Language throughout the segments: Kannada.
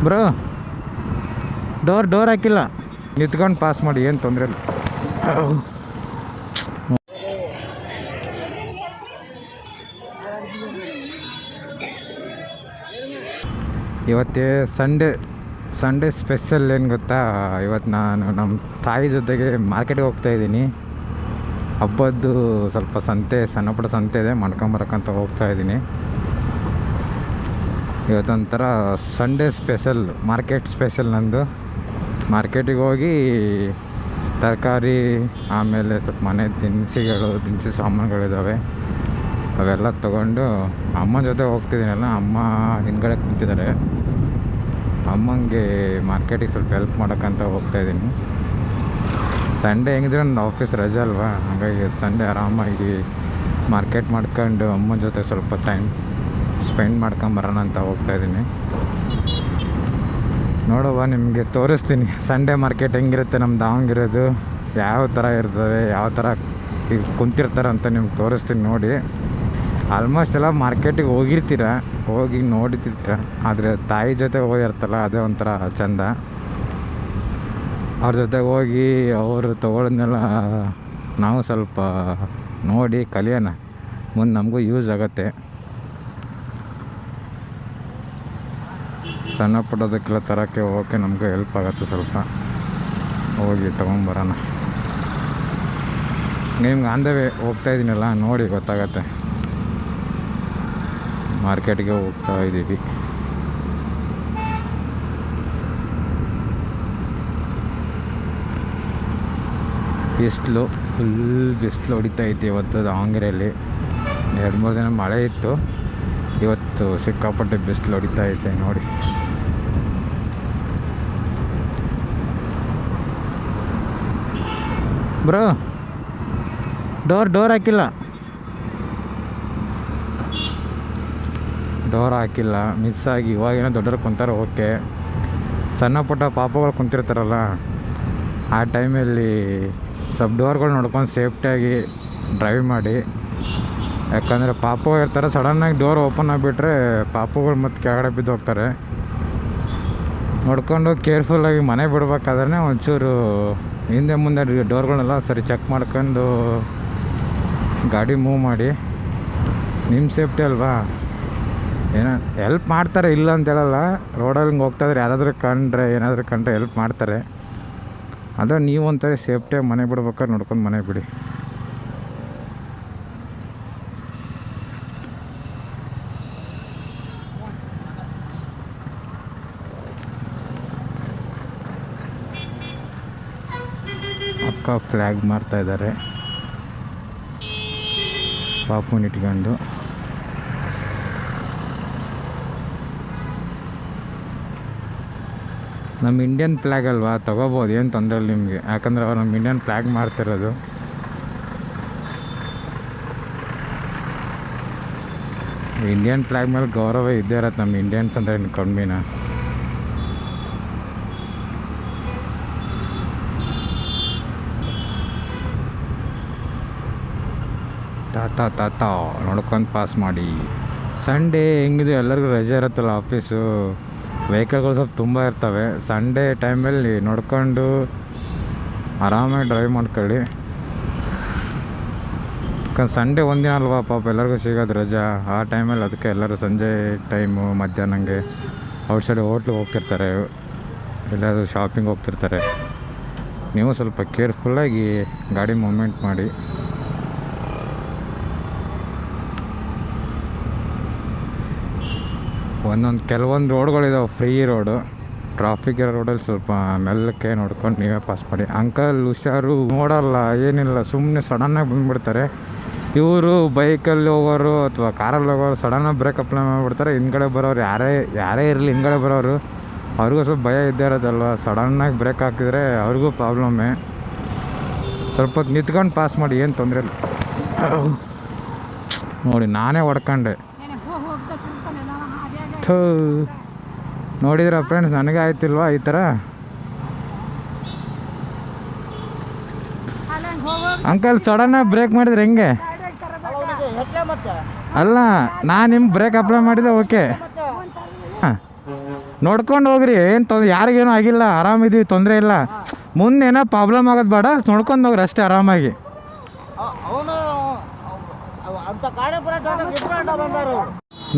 ಬ್ರೋ ಡೋರ್ ಹಾಕಿಲ್ಲ, ನಿಂತ್ಕೊಂಡು ಪಾಸ್ ಮಾಡಿ, ಏನು ತೊಂದರೆ ಇಲ್ಲ. ಇವತ್ತೇ ಸಂಡೇ ಸ್ಪೆಷಲ್ ಏನು ಗೊತ್ತಾ, ಇವತ್ತು ನಾನು ನಮ್ಮ ತಾಯಿ ಜೊತೆಗೆ ಮಾರ್ಕೆಟ್ಗೆ ಹೋಗ್ತಾಯಿದ್ದೀನಿ. ಹಬ್ಬದ್ದು ಸ್ವಲ್ಪ ಸಣ್ಣ ಪುಟ್ಟ ಸಂತೆ ಇದೆ, ಮಾಡ್ಕೊಂಬರಕ್ಕಂತ ಹೋಗ್ತಾಯಿದ್ದೀನಿ. ಇವತ್ತೊಂಥರ ಸಂಡೇ ಸ್ಪೆಷಲ್, ಮಾರ್ಕೆಟ್ ಸ್ಪೆಷಲ್ ನಂದು. ಮಾರ್ಕೆಟಿಗೆ ಹೋಗಿ ತರಕಾರಿ, ಆಮೇಲೆ ಸ್ವಲ್ಪ ಮನೆ ದಿನಸಿ ಸಾಮಾನುಗಳಿದ್ದಾವೆ, ಅವೆಲ್ಲ ತೊಗೊಂಡು ಅಮ್ಮನ ಜೊತೆ ಹೋಗ್ತಿದ್ದೀನಲ್ಲ. ಅಮ್ಮ ಹಿಂದ್ಗಡೆ ಕುಂತಿದ್ದಾರೆ. ಅಮ್ಮಂಗೆ ಮಾರ್ಕೆಟಿಗೆ ಸ್ವಲ್ಪ ಹೆಲ್ಪ್ ಮಾಡೋಕ್ಕಂತ ಹೋಗ್ತಾಯಿದ್ದೀನಿ. ಸಂಡೇ ಹೆಂಗಿದ್ರೆ ನನ್ನ ಆಫೀಸ್ ರಜೆ ಅಲ್ವಾ, ಹಾಗಾಗಿ ಸಂಡೇ ಆರಾಮಾಗಿ ಮಾರ್ಕೆಟ್ ಮಾಡ್ಕೊಂಡು ಅಮ್ಮನ ಜೊತೆ ಸ್ವಲ್ಪ ಟೈಮ್ ಸ್ಪೆಂಡ್ ಮಾಡ್ಕೊಂಬರೋಣ ಅಂತ ಹೋಗ್ತಾಯಿದ್ದೀನಿ. ನೋಡುವ, ನಿಮಗೆ ತೋರಿಸ್ತೀನಿ ಸಂಡೇ ಮಾರ್ಕೆಟ್ ಹೆಂಗಿರುತ್ತೆ ನಮ್ಮ ದಾವಣಗೆರೆದು, ಯಾವ ಥರ ಇರ್ತವೆ, ಯಾವ ಥರ ಕುಂತಿರ್ತಾರೆ ಅಂತ ನಿಮ್ಗೆ ತೋರಿಸ್ತೀನಿ ನೋಡಿ. ಆಲ್ಮೋಸ್ಟ್ ಎಲ್ಲ ಮಾರ್ಕೆಟಿಗೆ ಹೋಗಿ ನೋಡಿರ್ತೀರ, ಆದರೆ ತಾಯಿ ಜೊತೆ ಹೋಗಿರ್ತಲ್ಲ, ಅದೇ ಒಂಥರ ಚೆಂದ. ಅವ್ರ ಜೊತೆಗೆ ಹೋಗಿ ಅವರು ತೊಗೊಳೋದನ್ನೆಲ್ಲ ನಾವು ಸ್ವಲ್ಪ ನೋಡಿ ಕಲಿಯೋಣ, ಮುಂದೆ ನಮಗೂ ಯೂಸ್ ಆಗುತ್ತೆ. ಸಣ್ಣ ಪುಟ್ಟದಕ್ಕೆಲ್ಲ ತರೋಕ್ಕೆ ಹೋಗೋಕ್ಕೆ ನಮಗೂ ಹೆಲ್ಪ್ ಆಗುತ್ತೆ. ಸ್ವಲ್ಪ ಹೋಗಿ ತೊಗೊಂಬರೋಣ. ನಿಮ್ಗೆ ಆಂದವೇ ಹೋಗ್ತಾಯಿದ್ದೀನಲ್ಲ, ನೋಡಿ ಗೊತ್ತಾಗತ್ತೆ. ಮಾರ್ಕೆಟ್ಗೆ ಹೋಗ್ತಾ ಇದ್ದೀವಿ. ಫುಲ್ ಬಿಸಿಲು ಹೊಡಿತಾ ಇತ್ತು ಇವತ್ತು ದಾವಣಗೆರೆಯಲ್ಲಿ. 2-3 ದಿನ ಮಳೆ ಇತ್ತು, ಇವತ್ತು ಸಿಕ್ಕಾಪಟ್ಟೆ ಬಿಸಿಲು ಹೊಡಿತಾ ಐತೆ ನೋಡಿ. ಬ್ರೋ ಡೋರ್ ಹಾಕಿಲ್ಲ, ಮಿಸ್ ಆಗಿ. ಇವಾಗೇನೋ ದೊಡ್ಡವ್ರು ಕುಂತಾರೆ, ಓಕೆ. ಸಣ್ಣ ಪುಟ್ಟ ಪಾಪಗಳು ಕುಂತಿರ್ತಾರಲ್ಲ, ಆ ಟೈಮಲ್ಲಿ ಸ್ವಲ್ಪ ಡೋರ್ಗಳು ನೋಡ್ಕೊಂಡು ಸೇಫ್ಟಿಯಾಗಿ ಡ್ರೈವ್ ಮಾಡಿ. ಯಾಕಂದರೆ ಪಾಪಗಳು ಇರ್ತಾರೆ, ಸಡನ್ನಾಗಿ ಡೋರ್ ಓಪನ್ ಆಗಿಬಿಟ್ರೆ ಪಾಪಗಳು ಮತ್ತು ಕೆಳಗಡೆ ಬಿದ್ದು ಹೋಗ್ತಾರೆ. ನೋಡ್ಕೊಂಡು ಕೇರ್ಫುಲ್ಲಾಗಿ ಮನೆ ಬಿಡ್ಬೇಕಾದ್ರೆ ಒಂಚೂರು ಹಿಂದೆ ಮುಂದೆ ಡೋರ್ಗಳನ್ನೆಲ್ಲ ಸರಿ ಚೆಕ್ ಮಾಡ್ಕೊಂಡು ಗಾಡಿ ಮೂವ್ ಮಾಡಿ. ನಿಮ್ಮ ಸೇಫ್ಟಿ ಅಲ್ವಾ, ಏನೋ ಹೆಲ್ಪ್ ಮಾಡ್ತಾರೆ, ಇಲ್ಲ ಅಂತ ಹೇಳಲ್ಲ. ರೋಡಲ್ಲಿ ಹಿಂಗೆ ಹೋಗ್ತಾಯಿದ್ರೆ ಏನಾದರೂ ಕಂಡ್ರೆ ಹೆಲ್ಪ್ ಮಾಡ್ತಾರೆ. ಅದು ನೀವು ಒಂಥರ ಸೇಫ್ಟಿಯಾಗಿ ಮನೆ ಬಿಡ್ಬೇಕಾದ್ರೆ ನೋಡ್ಕೊಂಡು ಮನೆ ಬಿಡಿ. ಅಕ್ಕ ಫ್ಲ್ಯಾಗ್ ಮಾಡ್ತಾಯಿದ್ದಾರೆ, ಪಾಪುನ ಇಟ್ಕೊಂಡು. ನಮ್ಮ ಇಂಡಿಯನ್ ಫ್ಲ್ಯಾಗ್ ಅಲ್ವಾ, ತೊಗೋಬೋದು, ಏನು ತೊಂದರೆ ಇಲ್ಲ ನಿಮಗೆ. ಯಾಕಂದರೆ ಅವ್ರು ನಮ್ಮ ಇಂಡಿಯನ್ ಫ್ಲ್ಯಾಗ್ ಮಾಡ್ತಿರೋದು. ಇಂಡಿಯನ್ ಫ್ಲ್ಯಾಗ್ ಮೇಲೆ ಗೌರವ ಇದ್ದೇ ಇರತ್ತೆ ನಮ್ಮ ಇಂಡಿಯನ್ಸ್ ಅಂದರೆ, ಇನ್ನು ಕಮ್ಮಿನ. ತಾತ ನೋಡ್ಕೊಂಡು ಪಾಸ್ ಮಾಡಿ. ಸಂಡೇ ಹೆಂಗಿದೆ, ಎಲ್ಲರಿಗೂ ರಜೆ ಇರುತ್ತಲ್ಲ ಆಫೀಸು, ವೆಹಿಕಲ್ಗಳು ಸ್ವಲ್ಪ ತುಂಬ ಇರ್ತವೆ. ಸಂಡೇ ಟೈಮಲ್ಲಿ ನೋಡ್ಕೊಂಡು ಆರಾಮಾಗಿ ಡ್ರೈವ್ ಮಾಡ್ಕೊಳ್ಳಿ. ಯಾಕಂದ್ರೆ ಸಂಡೇ ಒಂದಿನ ಅಲ್ವಾ ಪಾಪ ಎಲ್ಲರಿಗೂ ಸಿಗೋದು ರಜಾ. ಆ ಟೈಮಲ್ಲಿ ಅದಕ್ಕೆ ಎಲ್ಲರೂ ಸಂಜೆ ಟೈಮು ಮಧ್ಯಾಹ್ನಂಗೆ ಔಟ್ಸೈಡ್ ಹೋಟ್ಲಿಗೆ ಹೋಗ್ತಿರ್ತಾರೆ, ಎಲ್ಲಾದರೂ ಶಾಪಿಂಗ್ ಹೋಗ್ತಿರ್ತಾರೆ. ನೀವು ಸ್ವಲ್ಪ ಕೇರ್ಫುಲ್ಲಾಗಿ ಗಾಡಿ ಮೂವ್ಮೆಂಟ್ ಮಾಡಿ. ಕೆಲವೊಂದು ರೋಡ್ಗಳಿದಾವೆ ಫ್ರೀ ರೋಡು, ಟ್ರಾಫಿಕ್ ಇರೋ ರೋಡಲ್ಲಿ ಸ್ವಲ್ಪ ಮೆಲ್ಲಕ್ಕೆ ನೋಡ್ಕೊಂಡು ನೀವೇ ಪಾಸ್ ಮಾಡಿ. ಅಂಕಲ್ ಹುಷಾರು, ನೋಡಲ್ಲ ಏನಿಲ್ಲ, ಸುಮ್ಮನೆ ಸಡನ್ನಾಗಿ ಬಂದುಬಿಡ್ತಾರೆ. ಇವರು ಬೈಕಲ್ಲಿ ಹೋಗೋರು ಅಥವಾ ಕಾರಲ್ಲಿ ಹೋಗೋರು ಸಡನ್ನಾಗಿ ಬ್ರೇಕ್ ಅಪ್ಲೈ ಮಾಡಿಬಿಡ್ತಾರೆ. ಹಿಂದ್ಗಡೆ ಬರೋರು ಯಾರೇ ಇರಲಿ, ಹಿಂದ್ಗಡೆ ಬರೋರು ಅವ್ರಿಗೂ ಸ್ವಲ್ಪ ಭಯ ಇದ್ದೇ ಇರೋದಲ್ವ. ಸಡನ್ನಾಗಿ ಬ್ರೇಕ್ ಹಾಕಿದರೆ ಅವ್ರಿಗೂ ಪ್ರಾಬ್ಲಮ್ಮೇ. ಸ್ವಲ್ಪ ಹೊತ್ತು ನಿಂತ್ಕೊಂಡು ಪಾಸ್ ಮಾಡಿ, ಏನು ತೊಂದರೆ ಇಲ್ಲ. ನೋಡಿ ನಾನೇ ಹೊಡ್ಕೊಂಡೆ. ನೋಡಿದ್ರ ಫ್ರೆಂಡ್ಸ್, ನನಗೆ ಆಯ್ತಿಲ್ವಾ ಈ ಥರ. ಅಂಕಲ್ ಸಡನ್ನಾಗಿ ಬ್ರೇಕ್ ಮಾಡಿದ್ರೆ ಹೆಂಗೆ? ಅಲ್ಲ, ನಾನು ನಿಮ್ಗೆ ಬ್ರೇಕ್ ಅಪ್ಲೈ ಮಾಡಿದೆ, ಓಕೆ. ಹಾಂ ನೋಡ್ಕೊಂಡು ಹೋಗ್ರಿ, ಏನು ಯಾರಿಗೇನೂ ಆಗಿಲ್ಲ, ಆರಾಮಿದ್ದೀವಿ, ತೊಂದರೆ ಇಲ್ಲ. ಮುಂದೇನೋ ಪ್ರಾಬ್ಲಮ್ ಆಗೋದು ಬೇಡ, ನೋಡ್ಕೊಂಡು ಹೋಗ್ರಿ ಅಷ್ಟೇ ಆರಾಮಾಗಿ.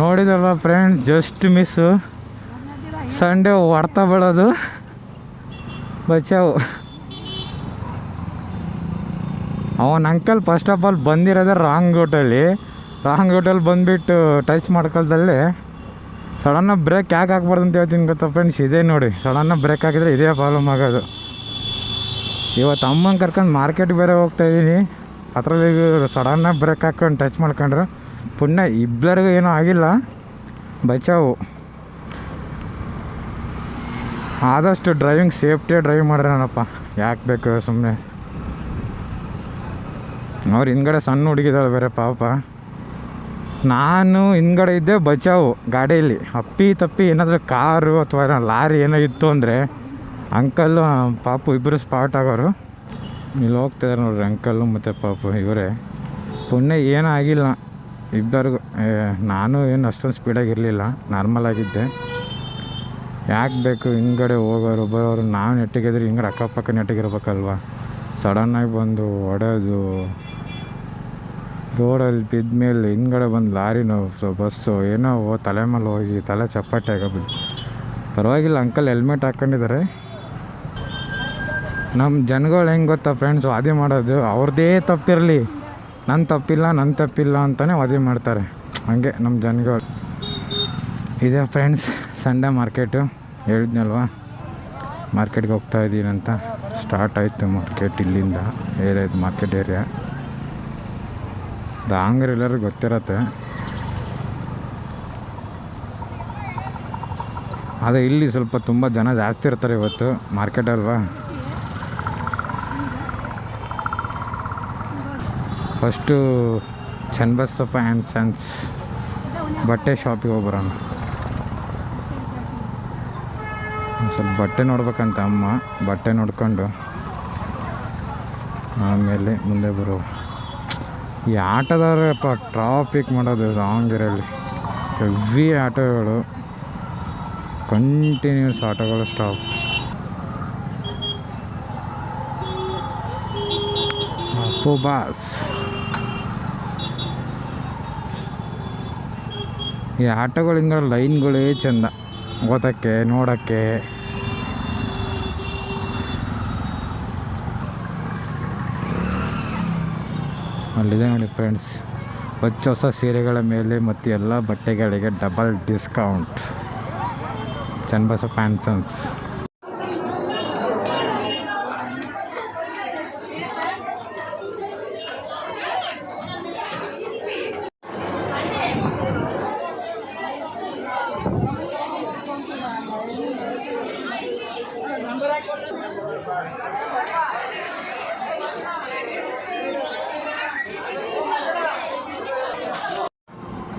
ನೋಡಿದಲ್ಲ ಫ್ರೆಂಡ್ಸ್, ಜಸ್ಟ್ ಮಿಸ್ಸು. ಸಂಡೇ ಹೊಡ್ತಾ ಬೀಳೋದು ಬಚಾವು. ಅವನ ಅಂಕಲ್ ಫಸ್ಟ್ ಆಫ್ ಆಲ್ ಬಂದಿರೋದೇ ರಾಂಗ್ ರೂಟಲ್ಲಿ ಬಂದುಬಿಟ್ಟು ಟಚ್ ಮಾಡ್ಕೊಳ್ದಲ್ಲಿ ಸಡನ್ನಾಗಿ ಬ್ರೇಕ್ ಯಾಕೆ ಹಾಕ್ಬಾರ್ದು ಅಂತ ಹೇಳ್ತೀನಿ ಗೊತ್ತಾ ಫ್ರೆಂಡ್ಸ್. ಇದೇ ನೋಡಿ, ಸಡನ್ನಾಗಿ ಬ್ರೇಕ್ ಹಾಕಿದರೆ ಇದೇ ಪ್ರಾಬ್ಲಮ್ ಆಗೋದು. ಇವತ್ತು ಅಮ್ಮನ ಕರ್ಕೊಂಡು ಮಾರ್ಕೆಟ್ಗೆ ಬೇರೆ ಹೋಗ್ತಾಯಿದ್ದೀನಿ, ಅದರಲ್ಲಿ ಸಡನ್ನಾಗಿ ಬ್ರೇಕ್ ಹಾಕ್ಕೊಂಡು ಟಚ್ ಮಾಡ್ಕೊಂಡ್ರು. ಪುಣ್ಯ ಇಬ್ಬರಿಗೂ ಏನೂ ಆಗಿಲ್ಲ, ಬಚಾವು. ಆದಷ್ಟು ಡ್ರೈವಿಂಗ್ ಸೇಫ್ಟಿಯಾಗಿ ಡ್ರೈವ್ ಮಾಡ್ರಿ ನಾನಪ್ಪ, ಯಾಕೆ ಬೇಕು ಸುಮ್ಮನೆ. ಅವ್ರು ಹಿಂದ್ಗಡೆ ಸಣ್ಣ ಹುಡುಗಿದಾಳೆ ಬೇರೆ ಪಾಪ. ನಾನು ಹಿಂದ್ಗಡೆ ಇದ್ದೆ, ಬಚಾವು ಗಾಡಿಯಲ್ಲಿ. ಅಪ್ಪಿ ತಪ್ಪಿ ಏನಾದರೂ ಕಾರು ಅಥವಾ ಲಾರಿ ಏನೋ ಇತ್ತು ಅಂದರೆ ಅಂಕಲ್ಲು ಪಾಪು ಇಬ್ಬರು ಸ್ಪಾಟ್ ಆಗೋರು. ಇಲ್ಲಿ ಹೋಗ್ತಿದ್ದಾರೆ ನೋಡ್ರಿ ಅಂಕಲ್ಲು ಮತ್ತು ಪಾಪು ಇವರೇ. ಪುಣ್ಯ ಏನೂ ಆಗಿಲ್ಲ ಇಬ್ಬರಿಗೂ. ನಾನು ಏನು ಅಷ್ಟೊಂದು ಸ್ಪೀಡಾಗಿರಲಿಲ್ಲ, ನಾರ್ಮಲಾಗಿದ್ದೆ. ಯಾಕೆ ಬೇಕು ಹಿಂದ್ಗಡೆ ಹೋಗೋರು ಬರೋರು, ನಾವು ನೆಟ್ಟಿಗಿದ್ರೆ ಹಿಂಗಡೆ ಅಕ್ಕಪಕ್ಕ ನೆಟ್ಟಿಗಿರ್ಬೇಕಲ್ವ. ಸಡನ್ನಾಗಿ ಬಂದು ಹೊಡೆಯೋದು, ರೋಡಲ್ಲಿ ಬಿದ್ದ ಮೇಲೆ ಹಿಂದ್ಗಡೆ ಬಂದು ಲಾರಿನೋ ಬಸ್ಸು ಏನೋ ತಲೆ ಮೇಲೆ ಹೋಗಿ ತಲೆ ಚಪ್ಪಾಟಿ ಆಗೋಬಿಟ್ಟು. ಪರವಾಗಿಲ್ಲ, ಅಂಕಲ್ ಹೆಲ್ಮೆಟ್ ಹಾಕ್ಕೊಂಡಿದ್ದಾರೆ. ನಮ್ಮ ಜನಗಳು ಹೆಂಗೆ ಗೊತ್ತಾ ಫ್ರೆಂಡ್ಸ್, ವಾದಿ ಮಾಡೋದು ಅವ್ರದ್ದೇ ತಪ್ಪಿರಲಿ, ನನ್ನ ತಪ್ಪಿಲ್ಲ ಅಂತಲೇ ವಾದಿ ಮಾಡ್ತಾರೆ. ಹಂಗೆ ನಮ್ಮ ಜನಗಳು. ಇದೇ ಫ್ರೆಂಡ್ಸ್ ಸಂಡೇ ಮಾರ್ಕೆಟು, ಹೇಳಿದ್ನಲ್ವ ಮಾರ್ಕೆಟ್ಗೆ ಹೋಗ್ತಾಯಿದ್ದೀನಿ ಅಂತ. ಸ್ಟಾರ್ಟ್ ಆಯಿತು ಮಾರ್ಕೆಟ್ ಇಲ್ಲಿಂದ. ಏರಿಯಾದು ಮಾರ್ಕೆಟ್ ಏರಿಯಾ ದಾಂಗ್ರಿ, ಎಲ್ಲರಿಗೂ ಗೊತ್ತಿರತ್ತೆ. ಅದೇ ಇಲ್ಲಿ ಸ್ವಲ್ಪ ತುಂಬ ಜನ ಜಾಸ್ತಿ ಇರ್ತಾರೆ ಇವತ್ತು, ಮಾರ್ಕೆಟ್ ಅಲ್ವಾ. ಫಸ್ಟು ಚನ್ನಬಸಪ್ಪ ಆ್ಯಂಡ್ ಸನ್ಸ್ ಬಟ್ಟೆ ಶಾಪಿಗೆ ಹೋಗ್ಬರೋಣ. ಸ್ವಲ್ಪ ಬಟ್ಟೆ ನೋಡ್ಬೇಕಂತ ಅಮ್ಮ, ಬಟ್ಟೆ ನೋಡ್ಕೊಂಡು ಆಮೇಲೆ ಮುಂದೆ ಬರೋ. ಈ ಆಟೋದವ್ರಪ್ಪ ಟ್ರಾಫಿಕ್ ಮಾಡೋದು ದಾವಣಗೆರೆಯಲ್ಲಿ. ಹೆವಿ ಆಟೋಗಳು, ಕಂಟಿನ್ಯೂಸ್ ಆಟೋಗಳು ಸ್ಟಾಪ್. ಅಪ್ಪು ಬಾಸ್. ಈ ಆಟೋಗಳಿಂದ ಲೈನ್ಗಳೇ ಚೆಂದ ಓದೋಕ್ಕೆ ನೋಡೋಕ್ಕೆ. ಅಲ್ಲಿದೆ ನೋಡಿ ಫ್ರೆಂಡ್ಸ್, ಹೊಸ ಸೀರೆಗಳ ಮೇಲೆ ಮತ್ತು ಎಲ್ಲ ಬಟ್ಟೆಗಳಿಗೆ double discount. Channabasappa and sons.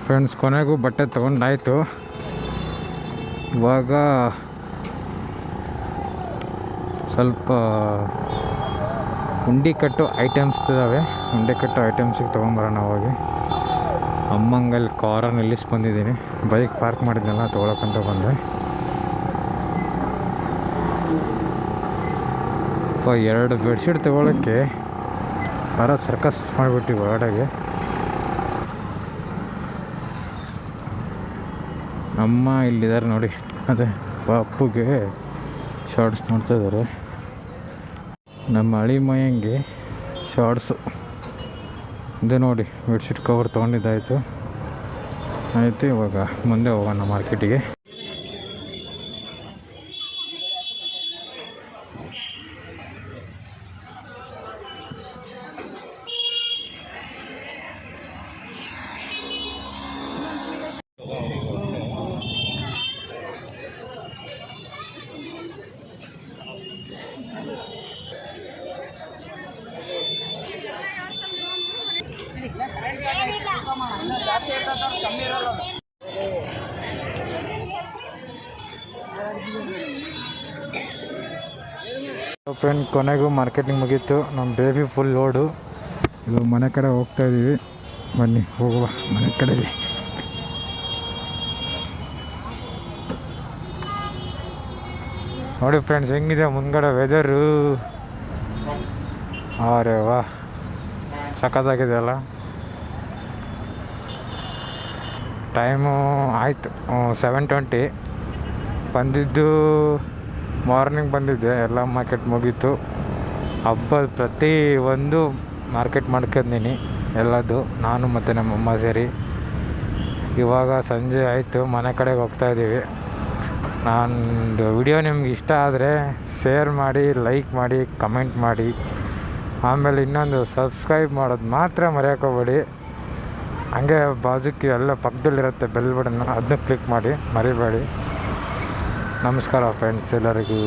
Friends ಕೊನೆಗೂ ಬಟ್ಟೆ ತೊಗೊಂಡಾಯಿತು. ಇವಾಗ ಸ್ವಲ್ಪ ಉಂಡೆ ಕಟ್ಟು ಐಟಮ್ಸ್ ಇದ್ದಾವೆ, ಉಂಡೆ ಕಟ್ಟು ಐಟಮ್ಸಿಗೆ ತೊಗೊಂಬರೋಣ. ಹೋಗಿ ಅಮ್ಮಂಗಲ್ಲಿ ಕಾರನ್ನು ನಿಲ್ಲಿಸಿ ಬಂದಿದ್ದೀನಿ. ಬೈಕ್ ಪಾರ್ಕ್ ಮಾಡಿದ್ನಲ್ಲ ತೊಗೊಳಕ್ಕಂತ ಬಂದೆ. ಎರಡು ಬೆಡ್ಶೀಟ್ ತೊಗೊಳಕ್ಕೆ ಬರೋ ಸರ್ಕಸ್ ಮಾಡಿಬಿಟ್ಟು ಹೊರಗಡೆಗೆ. ಅಮ್ಮ ಇಲ್ಲಿದ್ದಾರೆ ನೋಡಿ, ಅದೇ ಪಾಪುಗೆ ಶಾರ್ಟ್ಸ್ ನೋಡ್ತಾಯಿದ್ದಾರೆ. ನಮ್ಮ ಹಳಿ ಮಯ್ಯಂಗೆ ಶಾರ್ಟ್ಸು ಇದೆ ನೋಡಿ. ಬೆಡ್ಶೀಟ್ ಕವರ್ ತೊಗೊಂಡಿದ್ದಾಯಿತು. ಆಯಿತು, ಇವಾಗ ಮುಂದೆ ಹೋಗೋಣ ಮಾರ್ಕೆಟಿಗೆ. ಫ್ರೆಂಡ್ ಕೊನೆಗೂ ಮಾರ್ಕೆಟಿಂಗ್ ಮುಗೀತು. ನಮ್ಮ ಬೇಬಿ ಫುಲ್ ಲೋಡು. ಇವಾಗ ಮನೆ ಕಡೆ ಹೋಗ್ತಾಯಿದ್ದೀವಿ. ಬನ್ನಿ ಹೋಗುವ ಮನೆ ಕಡೆಗೆ. ನೋಡಿ ಫ್ರೆಂಡ್ಸ್ ಹೆಂಗಿದೆ ಮುಂದ್ಗಡೆ ವೆದರು. ಅರೆ ವಾ ಸಖತ್ತಾಗಿದೆ ಅಲ್ಲ. ಟೈಮು ಆಯಿತು 7:20. ಬಂದಿದ್ದು ಮಾರ್ನಿಂಗ್ ಬಂದಿದ್ದೆ, ಎಲ್ಲ ಮಾರ್ಕೆಟ್ ಮುಗೀತು. ಹಬ್ಬದ ಪ್ರತಿ ಒಂದು ಮಾರ್ಕೆಟ್ ಮಾಡ್ಕೊಂಡಿನಿ ಎಲ್ಲದು, ನಾನು ಮತ್ತು ನಮ್ಮಮ್ಮ ಸೇರಿ. ಇವಾಗ ಸಂಜೆ ಆಯಿತು, ಮನೆ ಕಡೆಗೆ ಹೋಗ್ತಾಯಿದ್ದೀವಿ. ನಂದು ವಿಡಿಯೋ ನಿಮ್ಗೆ ಇಷ್ಟ ಆದರೆ ಶೇರ್ ಮಾಡಿ, ಲೈಕ್ ಮಾಡಿ, ಕಮೆಂಟ್ ಮಾಡಿ. ಆಮೇಲೆ ಇನ್ನೊಂದು ಸಬ್ಸ್ಕ್ರೈಬ್ ಮಾಡೋದು ಮಾತ್ರ ಮರೆಯೋಕೋಬೇಡಿ. ಹಂಗೆ ಬಾಜುಕ್ಕೆ ಎಲ್ಲ ಪಕ್ಕದಲ್ಲಿರುತ್ತೆ ಬೆಲ್ ಬಟನ್, ಅದನ್ನ ಕ್ಲಿಕ್ ಮಾಡಿ ಮರಿಬೇಡಿ. ನಮಸ್ಕಾರ ಫ್ರೆಂಡ್ಸ್ ಎಲ್ಲರಿಗೂ.